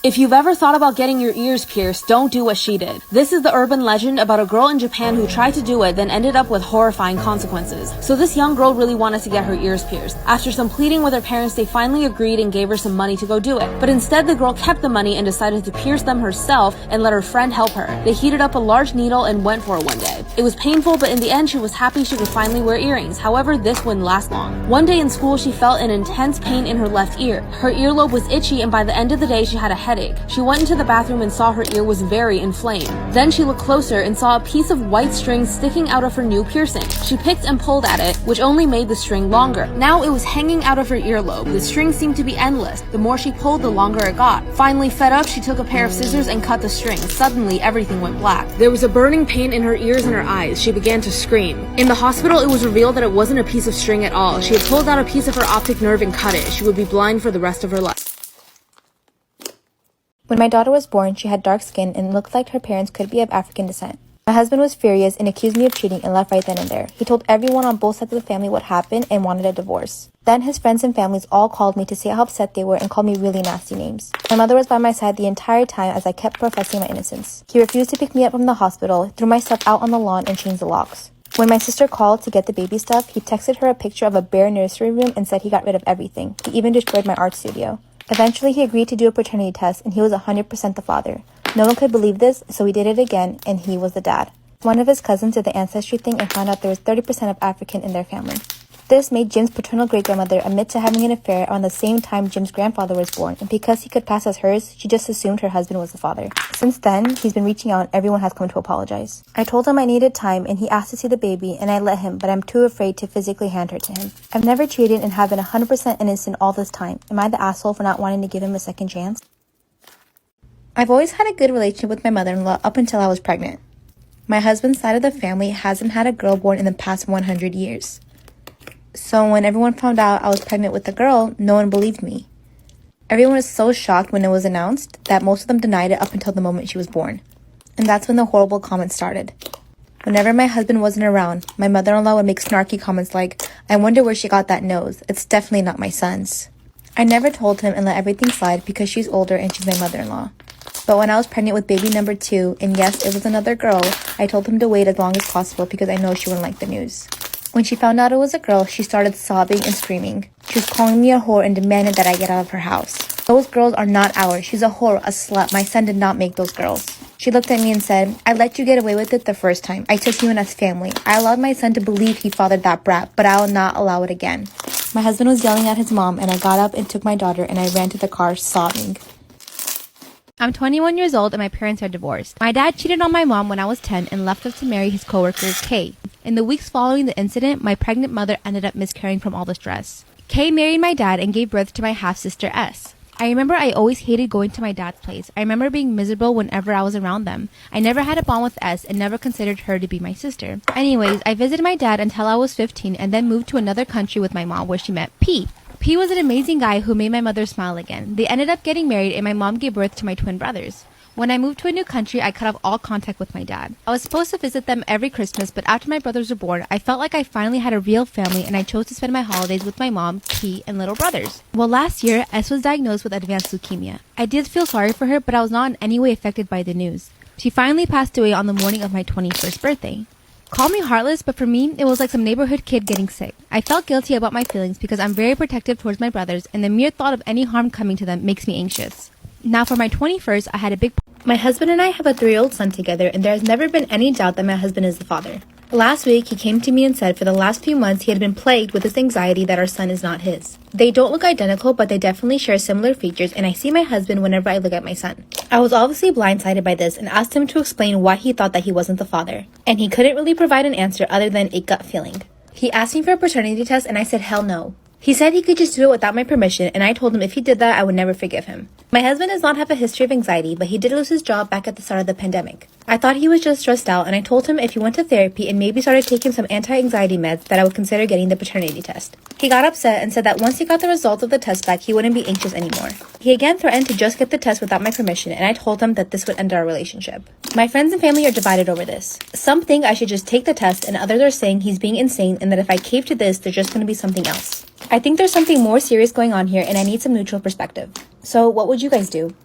If you've ever thought about getting your ears pierced, don't do what she did. This is the urban legend about a girl in Japan who tried to do it, then ended up with horrifying consequences. So this young girl really wanted to get her ears pierced. After some pleading with her parents, they finally agreed and gave her some money to go do it. But instead, the girl kept the money and decided to pierce them herself and let her friend help her. They heated up a large needle and went for it one day. It was painful, but in the end, she was happy she could finally wear earrings. However, this wouldn't last long. One day in school, she felt an intense pain in her left ear. Her earlobe was itchy, and by the end of the day, she had a headache. She went into the bathroom and saw her ear was very inflamed. Then she looked closer and saw a piece of white string sticking out of her new piercing. She picked and pulled at it, which only made the string longer. Now it was hanging out of her earlobe. The string seemed to be endless. The more she pulled, the longer it got. Finally fed up, she took a pair of scissors and cut the string. Suddenly, everything went black. There was a burning pain in her ears and her eyes. She began to scream. In the hospital, it was revealed that it wasn't a piece of string at all. She had pulled out a piece of her optic nerve and cut it. She would be blind for the rest of her life. When my daughter was born, she had dark skin and looked like her parents could be of African descent. My husband was furious and accused me of cheating and left right then and there. He told everyone on both sides of the family what happened and wanted a divorce. Then his friends and families all called me to say how upset they were and called me really nasty names. My mother was by my side the entire time as I kept professing my innocence. He refused to pick me up from the hospital, threw my stuff out on the lawn, and changed the locks. When my sister called to get the baby stuff, he texted her a picture of a bare nursery room and said he got rid of everything. He even destroyed my art studio. Eventually, he agreed to do a paternity test, and he was 100% the father. No one could believe this, so we did it again, and he was the dad. One of his cousins did the ancestry thing and found out there was 30% of African in their family. This made Jim's paternal great-grandmother admit to having an affair around the same time Jim's grandfather was born, and because he could pass as hers, she just assumed her husband was the father. Since then, he's been reaching out and everyone has come to apologize. I told him I needed time and he asked to see the baby, and I let him, but I'm too afraid to physically hand her to him. I've never cheated and have been 100% innocent all this time. Am I the asshole for not wanting to give him a second chance? I've always had a good relationship with my mother-in-law up until I was pregnant. My husband's side of the family hasn't had a girl born in the past 100 years. So when everyone found out I was pregnant with a girl, no one believed me. Everyone was so shocked when it was announced that most of them denied it up until the moment she was born. And that's when the horrible comments started. Whenever my husband wasn't around, my mother-in-law would make snarky comments like, "I wonder where she got that nose. It's definitely not my son's." I never told him and let everything slide because she's older and she's my mother-in-law. But when I was pregnant with baby number 2, and yes, it was another girl, I told him to wait as long as possible because I know she wouldn't like the news. When she found out it was a girl, she started sobbing and screaming. She was calling me a whore and demanded that I get out of her house. "Those girls are not ours. She's a whore, a slut. My son did not make those girls." She looked at me and said, "I let you get away with it the first time. I took you in as family. I allowed my son to believe he fathered that brat, but I will not allow it again." My husband was yelling at his mom, and I got up and took my daughter and I ran to the car sobbing. I'm 21 years old and my parents are divorced. My dad cheated on my mom when I was 10 and left us to marry his coworker, Kay. In the weeks following the incident, my pregnant mother ended up miscarrying from all the stress. Kay married my dad and gave birth to my half-sister, S. I remember I always hated going to my dad's place. I remember being miserable whenever I was around them. I never had a bond with S and never considered her to be my sister. Anyways, I visited my dad until I was 15 and then moved to another country with my mom where she met P. P was an amazing guy who made my mother smile again. They ended up getting married and my mom gave birth to my twin brothers. When I moved to a new country, I cut off all contact with my dad. I was supposed to visit them every Christmas, but after my brothers were born, I felt like I finally had a real family and I chose to spend my holidays with my mom, P, and little brothers. Well, last year, S was diagnosed with advanced leukemia. I did feel sorry for her, but I was not in any way affected by the news. She finally passed away on the morning of my 21st birthday. Call me heartless, but for me, it was like some neighborhood kid getting sick. I felt guilty about my feelings because I'm very protective towards my brothers, and the mere thought of any harm coming to them makes me anxious. Now for my 21st, I had a big... My husband and I have a 3-year-old son together, and there has never been any doubt that my husband is the father. Last week, he came to me and said for the last few months he had been plagued with this anxiety that our son is not his. They don't look identical, but they definitely share similar features, and I see my husband whenever I look at my son. I was obviously blindsided by this and asked him to explain why he thought that he wasn't the father. And he couldn't really provide an answer other than a gut feeling. He asked me for a paternity test, and I said hell no. He said he could just do it without my permission, and I told him if he did that, I would never forgive him. My husband does not have a history of anxiety, but he did lose his job back at the start of the pandemic. I thought he was just stressed out, and I told him if he went to therapy and maybe started taking some anti-anxiety meds, that I would consider getting the paternity test. He got upset and said that once he got the results of the test back, he wouldn't be anxious anymore. He again threatened to just get the test without my permission, and I told him that this would end our relationship. My friends and family are divided over this. Some think I should just take the test, and others are saying he's being insane and that if I cave to this, there's just going to be something else. I think there's something more serious going on here, and I need some neutral perspective. So what would you guys do?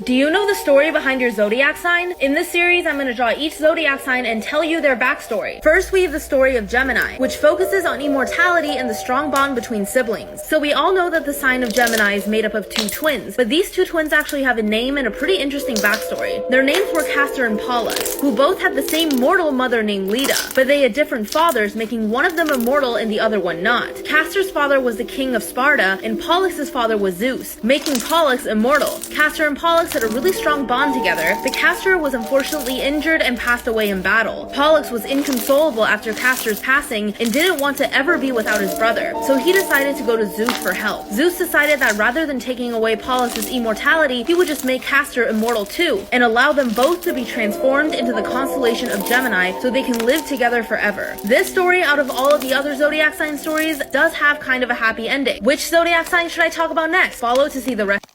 Do you know the story behind your zodiac sign? In this series, I'm going to draw each zodiac sign and tell you their backstory. First, we have the story of Gemini, which focuses on immortality and the strong bond between siblings. So we all know that the sign of Gemini is made up of two twins, but these two twins actually have a name and a pretty interesting backstory. Their names were Castor and Pollux, who both had the same mortal mother named Leda, but they had different fathers, making one of them immortal and the other one not. Castor's father was the king of Sparta, and Pollux's father was Zeus, making Pollux immortal. Castor and Pollux had a really strong bond together, but Castor was unfortunately injured and passed away in battle. Pollux was inconsolable after Castor's passing and didn't want to ever be without his brother, so he decided to go to Zeus for help. Zeus decided that rather than taking away Pollux's immortality, he would just make Castor immortal too, and allow them both to be transformed into the constellation of Gemini so they can live together forever. This story, out of all of the other zodiac sign stories, does have kind of a happy ending. Which zodiac sign should I talk about next? Follow to see the rest.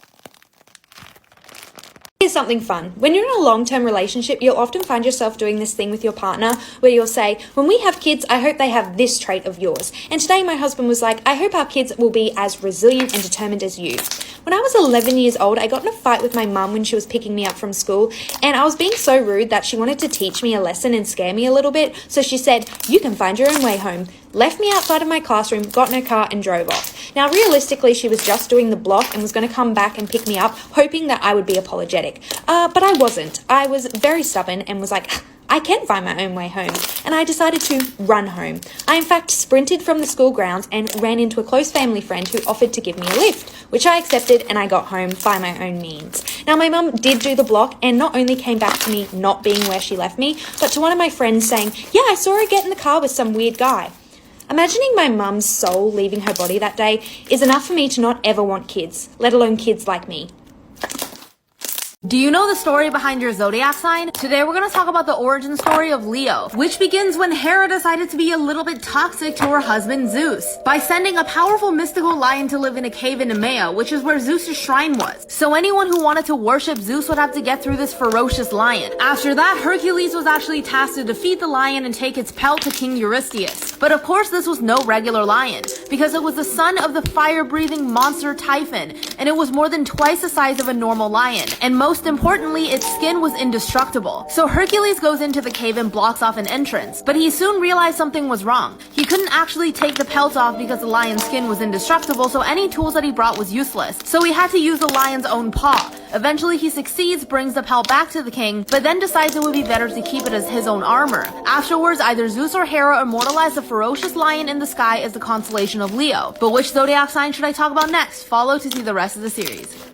Here's something fun. When you're in a long-term relationship, you'll often find yourself doing this thing with your partner where you'll say, when we have kids, I hope they have this trait of yours. And today my husband was like, I hope our kids will be as resilient and determined as you. When I was 11 years old, I got in a fight with my mum when she was picking me up from school, and I was being so rude that she wanted to teach me a lesson and scare me a little bit, so she said, you can find your own way home. Left me outside of my classroom, got in her car and drove off. Now realistically, she was just doing the block and was going to come back and pick me up, hoping that I would be apologetic. But I wasn't. I was very stubborn and was like, I can find my own way home, and I decided to run home. I in fact sprinted from the school grounds and ran into a close family friend who offered to give me a lift, which I accepted, and I got home by my own means. Now my mum did do the block and not only came back to me not being where she left me, but to one of my friends saying, yeah, I saw her get in the car with some weird guy. Imagining my mum's soul leaving her body that day is enough for me to not ever want kids, let alone kids like me. Do you know the story behind your zodiac sign? Today we're going to talk about the origin story of Leo, which begins when Hera decided to be a little bit toxic to her husband Zeus by sending a powerful mystical lion to live in a cave in Nemea, which is where Zeus's shrine was. So anyone who wanted to worship Zeus would have to get through this ferocious lion. After that, Hercules was actually tasked to defeat the lion and take its pelt to King Eurystheus. But of course this was no regular lion, because it was the son of the fire-breathing monster Typhon, and it was more than twice the size of a normal lion, and most importantly, its skin was indestructible. So Hercules goes into the cave and blocks off an entrance, but he soon realized something was wrong. He couldn't actually take the pelt off because the lion's skin was indestructible, so any tools that he brought was useless. So he had to use the lion's own paw. Eventually he succeeds, brings the pelt back to the king, but then decides it would be better to keep it as his own armor. Afterwards, either Zeus or Hera immortalized the ferocious lion in the sky as the constellation of Leo. But which zodiac sign should I talk about next? Follow to see the rest of the series.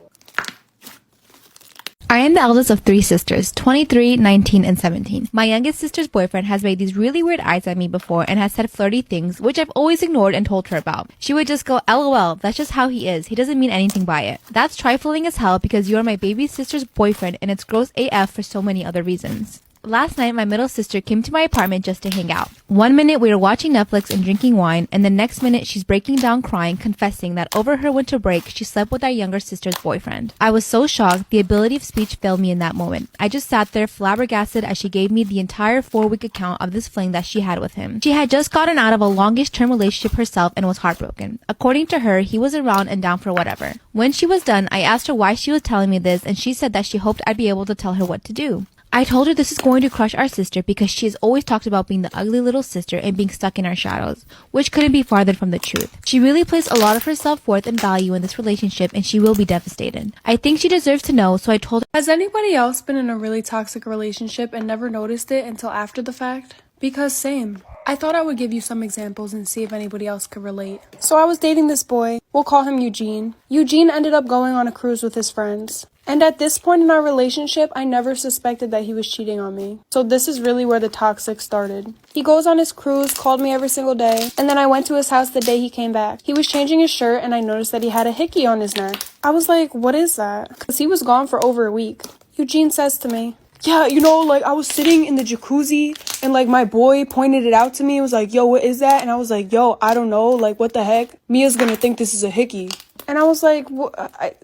I am the eldest of three sisters, 23, 19, and 17. My youngest sister's boyfriend has made these really weird eyes at me before and has said flirty things, which I've always ignored and told her about. She would just go, LOL, that's just how he is. He doesn't mean anything by it. That's trifling as hell because you are my baby sister's boyfriend and it's gross AF for so many other reasons. Last night, my middle sister came to my apartment just to hang out. One minute we were watching Netflix and drinking wine, and the next minute she's breaking down crying, confessing that over her winter break, she slept with our younger sister's boyfriend. I was so shocked, the ability of speech failed me in that moment. I just sat there flabbergasted as she gave me the entire 4-week account of this fling that she had with him. She had just gotten out of a longish-term relationship herself and was heartbroken. According to her, he was around and down for whatever. When she was done, I asked her why she was telling me this, and she said that she hoped I'd be able to tell her what to do. I told her this is going to crush our sister because she has always talked about being the ugly little sister and being stuck in our shadows, which couldn't be farther from the truth. She really placed a lot of her self-worth and value in this relationship and she will be devastated. I think she deserves to know, so I told her. Has anybody else been in a really toxic relationship and never noticed it until after the fact? Because same. I thought I would give you some examples and see if anybody else could relate. So I was dating this boy. We'll call him Eugene. Eugene ended up going on a cruise with his friends. And at this point in our relationship, I never suspected that he was cheating on me. So this is really where the toxic started. He goes on his cruise, called me every single day, and then I went to his house the day he came back. He was changing his shirt and I noticed that he had a hickey on his neck. I was like, what is that? Because he was gone for over a week. Eugene says to me, yeah, I was sitting in the jacuzzi and my boy pointed it out to me. It was like, yo, what is that? And I was like, yo, I don't know. What the heck? Mia's gonna think this is a hickey. And I was like,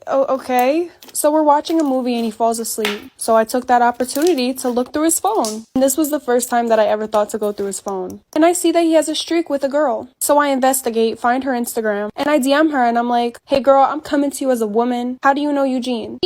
okay. So we're watching a movie and he falls asleep. So I took that opportunity to look through his phone. And this was the first time that I ever thought to go through his phone. And I see that he has a streak with a girl. So I investigate, find her Instagram, and I DM her and I'm like, hey girl, I'm coming to you as a woman. How do you know Eugene?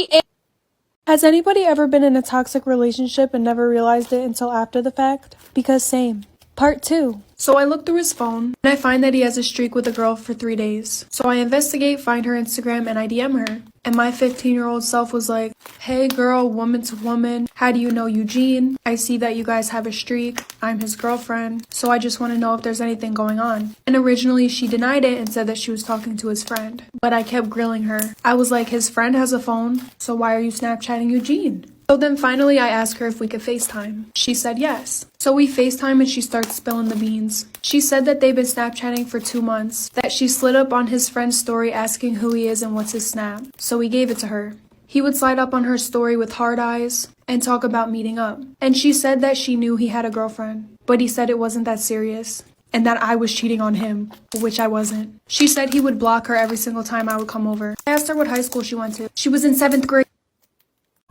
Has anybody ever been in a toxic relationship and never realized it until after the fact? Because same. Part 2. So I look through his phone, and I find that he has a streak with a girl for 3 days. So I investigate, find her Instagram, and I DM her. And my 15-year-old self was like, hey girl, woman to woman, how do you know Eugene? I see that you guys have a streak. I'm his girlfriend. So I just want to know if there's anything going on. And originally she denied it and said that she was talking to his friend. But I kept grilling her. I was like, his friend has a phone, so why are you Snapchatting Eugene? So then finally I asked her if we could FaceTime. She said yes. So we FaceTime and she starts spilling the beans. She said that they've been Snapchatting for 2 months, that she slid up on his friend's story asking who he is and what's his Snap. So we gave it to her. He would slide up on her story with hard eyes and talk about meeting up. And she said that she knew he had a girlfriend, but he said it wasn't that serious and that I was cheating on him, which I wasn't. She said he would block her every single time I would come over. I asked her what high school she went to. She was in 7th grade.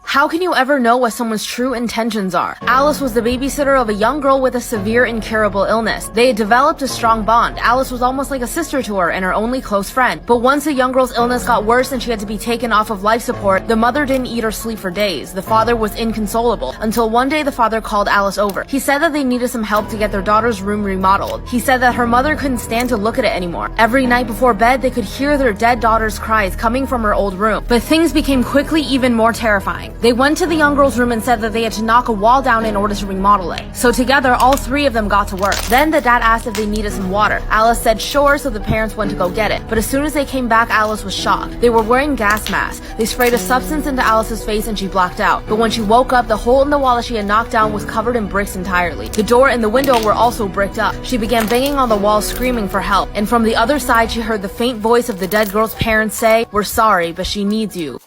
How can you ever know what someone's true intentions are? Alice was the babysitter of a young girl with a severe incurable illness. They had developed a strong bond. Alice was almost like a sister to her and her only close friend. But once the young girl's illness got worse and she had to be taken off of life support, the mother didn't eat or sleep for days. The father was inconsolable until one day the father called Alice over. He said that they needed some help to get their daughter's room remodeled. He said that her mother couldn't stand to look at it anymore. Every night before bed, they could hear their dead daughter's cries coming from her old room. But things became quickly even more terrifying. They went to the young girl's room and said that they had to knock a wall down in order to remodel it. So together, all 3 of them got to work. Then the dad asked if they needed some water. Alice said sure, so the parents went to go get it. But as soon as they came back, Alice was shocked. They were wearing gas masks. They sprayed a substance into Alice's face and she blacked out. But when she woke up, the hole in the wall that she had knocked down was covered in bricks entirely. The door and the window were also bricked up. She began banging on the wall, screaming for help. And from the other side, she heard the faint voice of the dead girl's parents say, "We're sorry, but she needs you."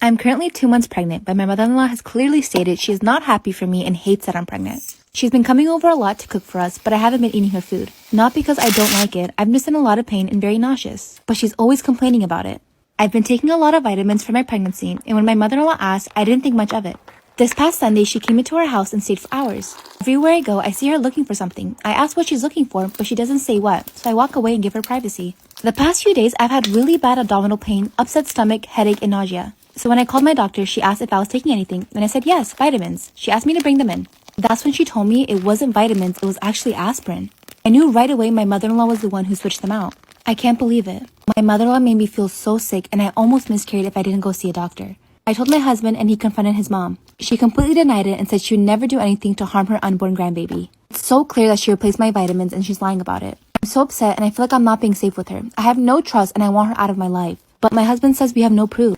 I'm currently 2 months pregnant, but my mother-in-law has clearly stated she is not happy for me and hates that I'm pregnant. She's been coming over a lot to cook for us, but I haven't been eating her food. Not because I don't like it, I'm just in a lot of pain and very nauseous. But she's always complaining about it. I've been taking a lot of vitamins for my pregnancy, and when my mother-in-law asked, I didn't think much of it. This past Sunday, she came into our house and stayed for hours. Everywhere I go, I see her looking for something. I ask what she's looking for, but she doesn't say what, so I walk away and give her privacy. The past few days, I've had really bad abdominal pain, upset stomach, headache, and nausea. So when I called my doctor, she asked if I was taking anything, and I said yes, vitamins. She asked me to bring them in. That's when she told me it wasn't vitamins, it was actually aspirin. I knew right away my mother-in-law was the one who switched them out. I can't believe it. My mother-in-law made me feel so sick, and I almost miscarried if I didn't go see a doctor. I told my husband, and he confronted his mom. She completely denied it and said she would never do anything to harm her unborn grandbaby. It's so clear that she replaced my vitamins, and she's lying about it. I'm so upset, and I feel like I'm not being safe with her. I have no trust, and I want her out of my life. But my husband says we have no proof.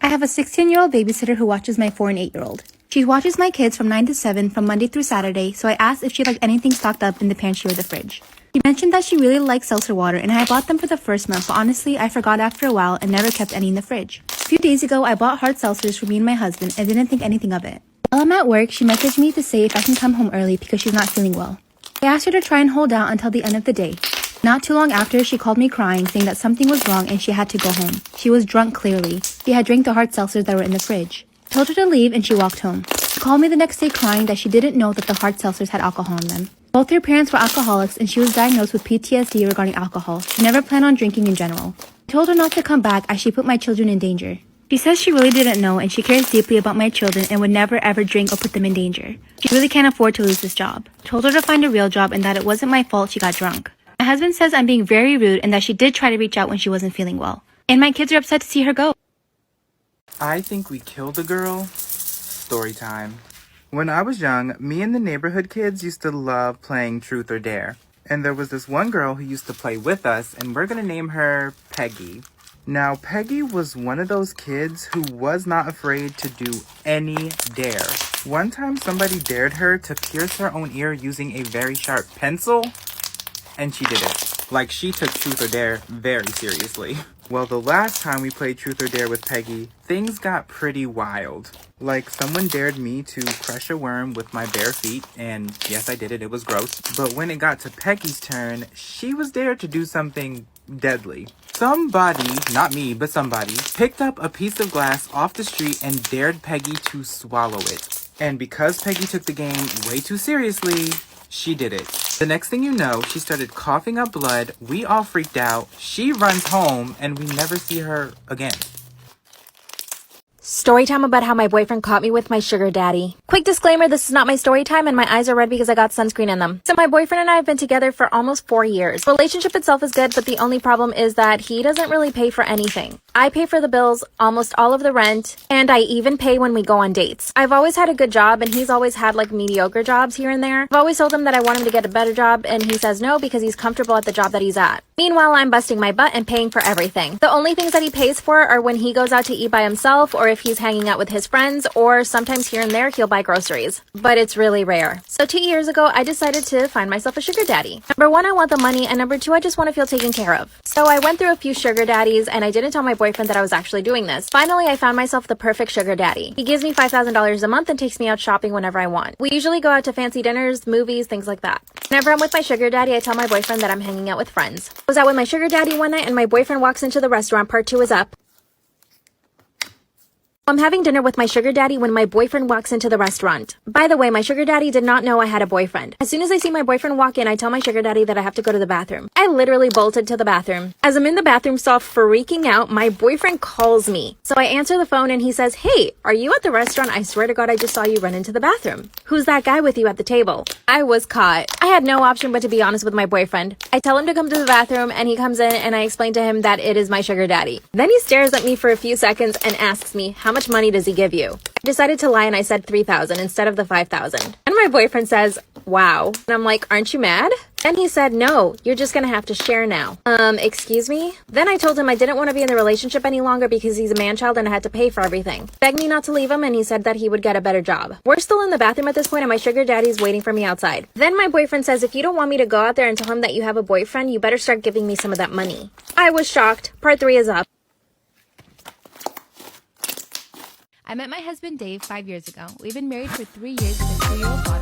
I have a 16-year-old babysitter who watches my 4 and 8-year-old. She watches my kids from 9 to 7 from Monday through Saturday, so I asked if she'd like anything stocked up in the pantry or the fridge. She mentioned that she really likes seltzer water, and I bought them for the first month, but honestly, I forgot after a while and never kept any in the fridge. A few days ago, I bought hard seltzers for me and my husband and didn't think anything of it. While I'm at work, she messaged me to say if I can come home early because she's not feeling well. I asked her to try and hold out until the end of the day. Not too long after, she called me crying, saying that something was wrong and she had to go home. She was drunk, clearly. She had drank the hard seltzers that were in the fridge. I told her to leave and she walked home. She called me the next day crying that she didn't know that the hard seltzers had alcohol in them. Both her parents were alcoholics and she was diagnosed with PTSD regarding alcohol. She never planned on drinking in general. I told her not to come back as she put my children in danger. She says she really didn't know and she cares deeply about my children and would never ever drink or put them in danger. She really can't afford to lose this job. I told her to find a real job and that it wasn't my fault she got drunk. My husband says I'm being very rude and that she did try to reach out when she wasn't feeling well. And my kids are upset to see her go. I think we killed the girl. Storytime. When I was young, me and the neighborhood kids used to love playing Truth or Dare. And there was this one girl who used to play with us, and we're gonna name her Peggy. Now, Peggy was one of those kids who was not afraid to do any dare. One time, somebody dared her to pierce her own ear using a very sharp pencil, and she did it. Like, she took Truth or Dare very seriously. Well, the last time we played Truth or Dare with Peggy, things got pretty wild. Like, someone dared me to crush a worm with my bare feet, and yes, I did it, it was gross. But when it got to Peggy's turn, she was dared to do something deadly. Somebody, not me, but somebody, picked up a piece of glass off the street and dared Peggy to swallow it. And because Peggy took the game way too seriously, she did it. The next thing you know, she started coughing up blood, we all freaked out, she runs home, and we never see her again. Story time about how my boyfriend caught me with my sugar daddy. Quick disclaimer, this is not my story time and my eyes are red because I got sunscreen in them. So my boyfriend and I have been together for almost 4 years. Relationship itself is good, but the only problem is that he doesn't really pay for anything. I pay for the bills, almost all of the rent, and I even pay when we go on dates. I've always had a good job and he's always had like mediocre jobs here and there. I've always told him that I want him to get a better job and he says no because he's comfortable at the job that he's at. Meanwhile, I'm busting my butt and paying for everything. The only things that he pays for are when he goes out to eat by himself or if he's hanging out with his friends, or sometimes here and there he'll buy groceries. But it's really rare. So 2 years ago, I decided to find myself a sugar daddy. Number one, I want the money, and number two, I just want to feel taken care of. So I went through a few sugar daddies and I didn't tell my boyfriend that I was actually doing this. Finally, I found myself the perfect sugar daddy. He gives me $5,000 a month and takes me out shopping whenever I want. We usually go out to fancy dinners, movies, things like that. Whenever I'm with my sugar daddy, I tell my boyfriend that I'm hanging out with friends. I was out with my sugar daddy one night and my boyfriend walks into the restaurant. Part 2 is up. I'm having dinner with my sugar daddy when my boyfriend walks into the restaurant. By the way, my sugar daddy did not know I had a boyfriend. As soon as I see my boyfriend walk in, I tell my sugar daddy that I have to go to the bathroom. I literally bolted to the bathroom. As I'm in the bathroom stall freaking out, my boyfriend calls me. So I answer the phone and he says, "Hey, are you at the restaurant? I swear to God, I just saw you run into the bathroom. Who's that guy with you at the table?" I was caught. I had no option but to be honest with my boyfriend. I tell him to come to the bathroom and he comes in and I explain to him that it is my sugar daddy. Then he stares at me for a few seconds and asks me, "How much money does he give you?" I decided to lie and I said 3,000 instead of the 5,000. And my boyfriend says, "Wow." And I'm like, "Aren't you mad?" And he said, "No, you're just gonna have to share now." Excuse me? Then I told him I didn't want to be in the relationship any longer because he's a man-child and I had to pay for everything. Begged me not to leave him and he said that he would get a better job. We're still in the bathroom at this point and my sugar daddy's waiting for me outside. Then my boyfriend says, "If you don't want me to go out there and tell him that you have a boyfriend, you better start giving me some of that money." I was shocked. Part 3 is up. I met my husband Dave 5 years ago. We've been married for 3 years with a 2-year-old daughter.